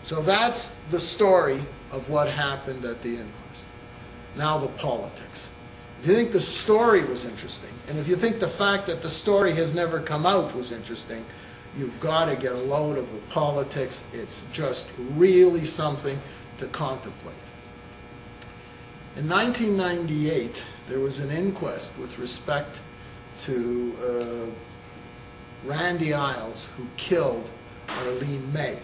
So that's the story of what happened at the inquest. Now the politics. If you think the story was interesting, and if you think the fact that the story has never come out was interesting, you've got to get a load of the politics. It's just really something to contemplate. In 1998, there was an inquest with respect to Randy Isles, who killed Arlene May.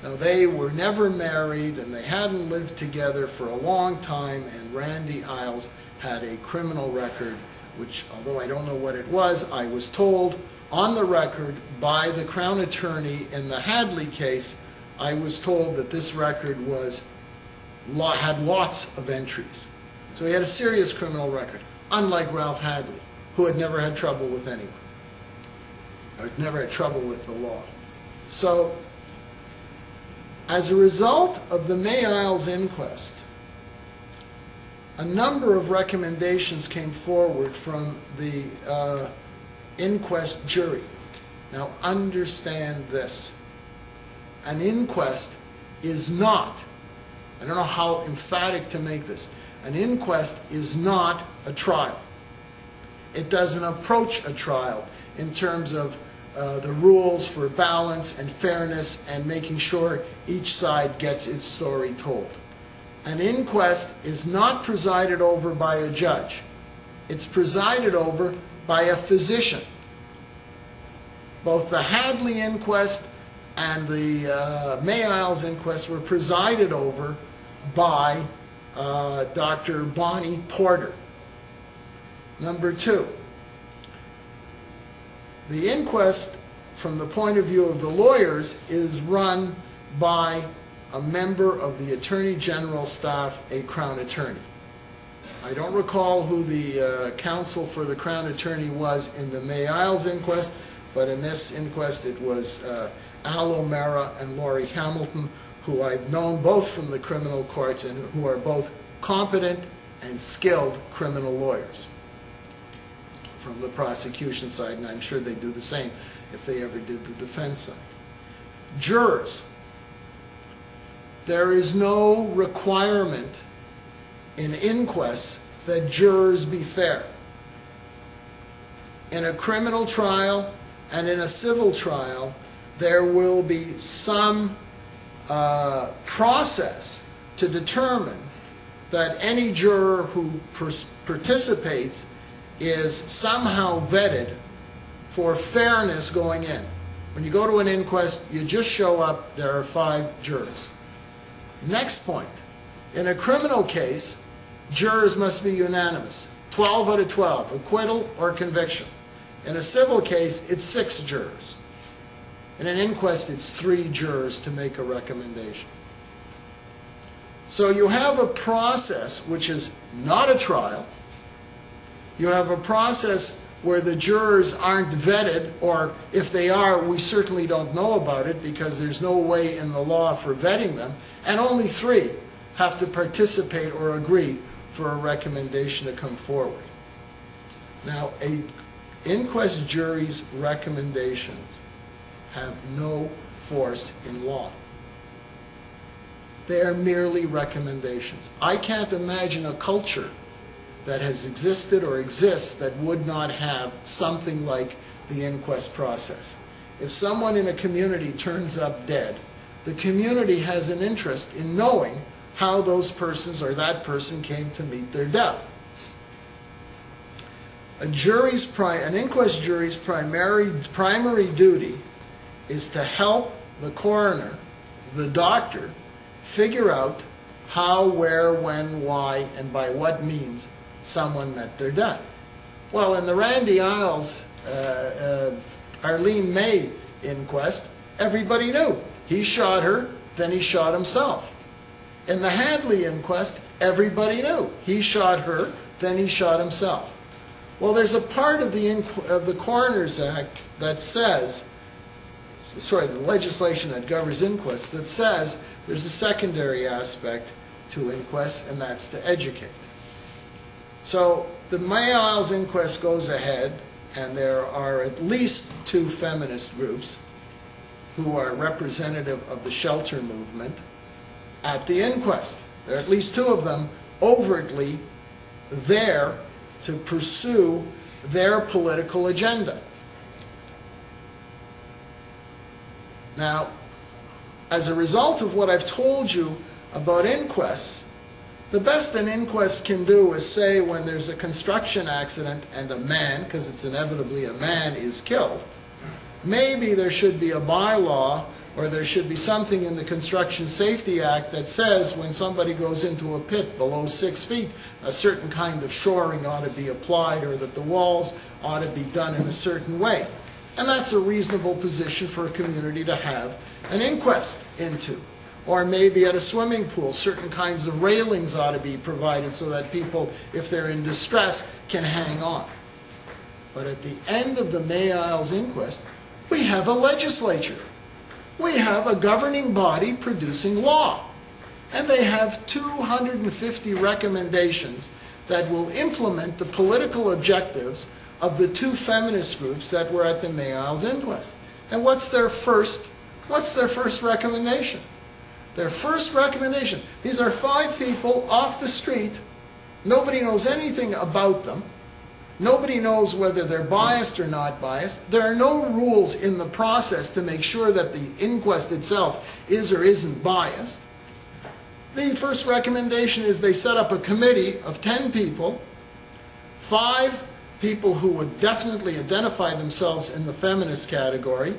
Now, they were never married, and they hadn't lived together for a long time, and Randy Isles had a criminal record, which, although I don't know what it was, I was told on the record by the Crown Attorney in the Hadley case, I was told that this record had lots of entries. So he had a serious criminal record, unlike Ralph Hadley, who had never had trouble with anyone, or never had trouble with the law. So, as a result of the May Isles inquest, a number of recommendations came forward from the inquest jury. Now understand this. An inquest is not, I don't know how emphatic to make this, an inquest is not a trial. It doesn't approach a trial in terms of the rules for balance and fairness and making sure each side gets its story told. An inquest is not presided over by a judge. It's presided over by a physician. Both the Hadley inquest and the May Isles inquest were presided over by Dr. Bonnie Porter. Number two, the inquest, from the point of view of the lawyers, is run by a member of the Attorney General's staff, a Crown Attorney. I don't recall who the counsel for the Crown Attorney was in the May Isles inquest, but in this inquest it was Al O'Mara and Laurie Hamilton, who I've known both from the criminal courts and who are both competent and skilled criminal lawyers from the prosecution side, and I'm sure they do the same if they ever did the defense side. Jurors. There is no requirement in inquests that jurors be fair. In a criminal trial and in a civil trial, there will be some process to determine that any juror who participates is somehow vetted for fairness going in. When you go to an inquest, you just show up, there are 5 jurors. Next point, in a criminal case, jurors must be unanimous. 12 out of 12, acquittal or conviction. In a civil case, it's 6 jurors. In an inquest, it's 3 jurors to make a recommendation. So you have a process which is not a trial. You have a process where the jurors aren't vetted, or if they are, we certainly don't know about it because there's no way in the law for vetting them, and only 3 have to participate or agree for a recommendation to come forward. Now, an inquest jury's recommendations have no force in law. They are merely recommendations. I can't imagine a culture that has existed or exists that would not have something like the inquest process. If someone in a community turns up dead, the community has an interest in knowing how those persons or that person came to meet their death. An inquest jury's primary duty is to help the coroner, the doctor, figure out how, where, when, why, and by what means someone met their death. Well, in the Randy Isles, Arlene May inquest, everybody knew. He shot her, then he shot himself. In the Hadley inquest, everybody knew. He shot her, then he shot himself. Well, there's a part of the Coroner's Act that says, the legislation that governs inquests, that says there's a secondary aspect to inquests, and that's to educate. So the May Isles inquest goes ahead, and there are at least 2 feminist groups who are representative of the shelter movement at the inquest. There are at least two of them overtly there to pursue their political agenda. Now, as a result of what I've told you about inquests, the best an inquest can do is say when there's a construction accident and a man, because it's inevitably a man, is killed, maybe there should be a bylaw or there should be something in the Construction Safety Act that says when somebody goes into a pit below 6 feet, a certain kind of shoring ought to be applied, or that the walls ought to be done in a certain way. And that's a reasonable position for a community to have an inquest into. Or maybe at a swimming pool, certain kinds of railings ought to be provided so that people, if they're in distress, can hang on. But at the end of the May Isles inquest, we have a legislature. We have a governing body producing law. And they have 250 recommendations that will implement the political objectives of the two feminist groups that were at the May Isles inquest. And what's their first recommendation? Their first recommendation, these are 5 people off the street, nobody knows anything about them, nobody knows whether they're biased or not biased, there are no rules in the process to make sure that the inquest itself is or isn't biased. The first recommendation is they set up a committee of 10 people, 5 people who would definitely identify themselves in the feminist category,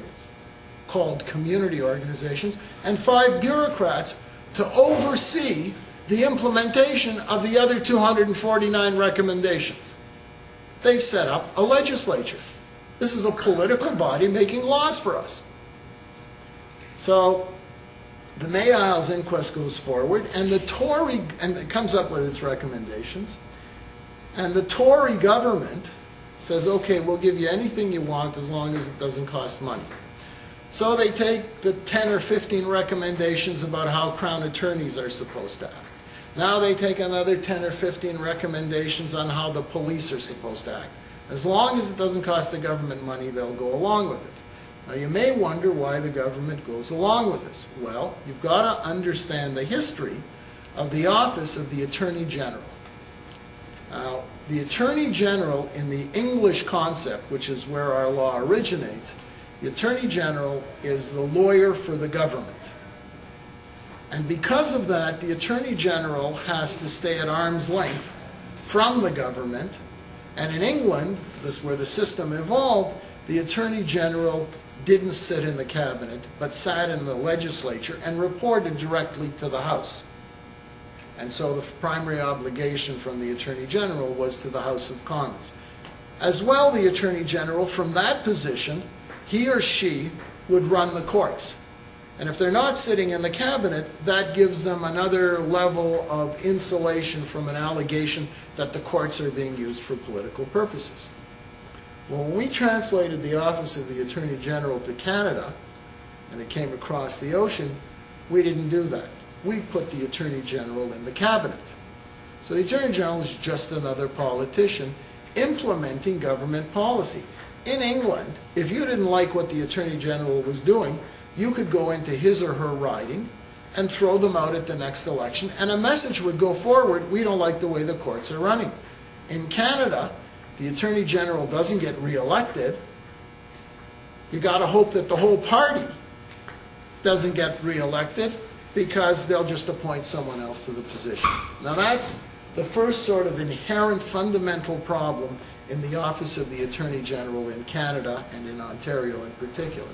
called community organizations, and 5 bureaucrats to oversee the implementation of the other 249 recommendations. They've set up a legislature. This is a political body making laws for us. So the May Isles inquest goes forward, and the Tory, and it comes up with its recommendations, and the Tory government says, okay, we'll give you anything you want as long as it doesn't cost money. So they take the 10 or 15 recommendations about how Crown attorneys are supposed to act. Now they take another 10 or 15 recommendations on how the police are supposed to act. As long as it doesn't cost the government money, they'll go along with it. Now you may wonder why the government goes along with this. Well, you've got to understand the history of the office of the Attorney General. Now, the Attorney General in the English concept, which is where our law originates, the Attorney General is the lawyer for the government. And because of that, the Attorney General has to stay at arm's length from the government. And in England, this is where the system evolved, the Attorney General didn't sit in the cabinet, but sat in the legislature and reported directly to the House. And so the primary obligation from the Attorney General was to the House of Commons. As well, the Attorney General, from that position, he or she would run the courts. And if they're not sitting in the cabinet, that gives them another level of insulation from an allegation that the courts are being used for political purposes. Well, when we translated the office of the Attorney General to Canada, and it came across the ocean, we didn't do that. We put the Attorney General in the cabinet. So the Attorney General is just another politician implementing government policy. In England, if you didn't like what the Attorney General was doing, you could go into his or her riding and throw them out at the next election, and a message would go forward, we don't like the way the courts are running. In Canada, if the Attorney General doesn't get re-elected, you got to hope that the whole party doesn't get re-elected, because they'll just appoint someone else to the position. Now that's the first sort of inherent fundamental problem in the office of the Attorney General in Canada and in Ontario in particular.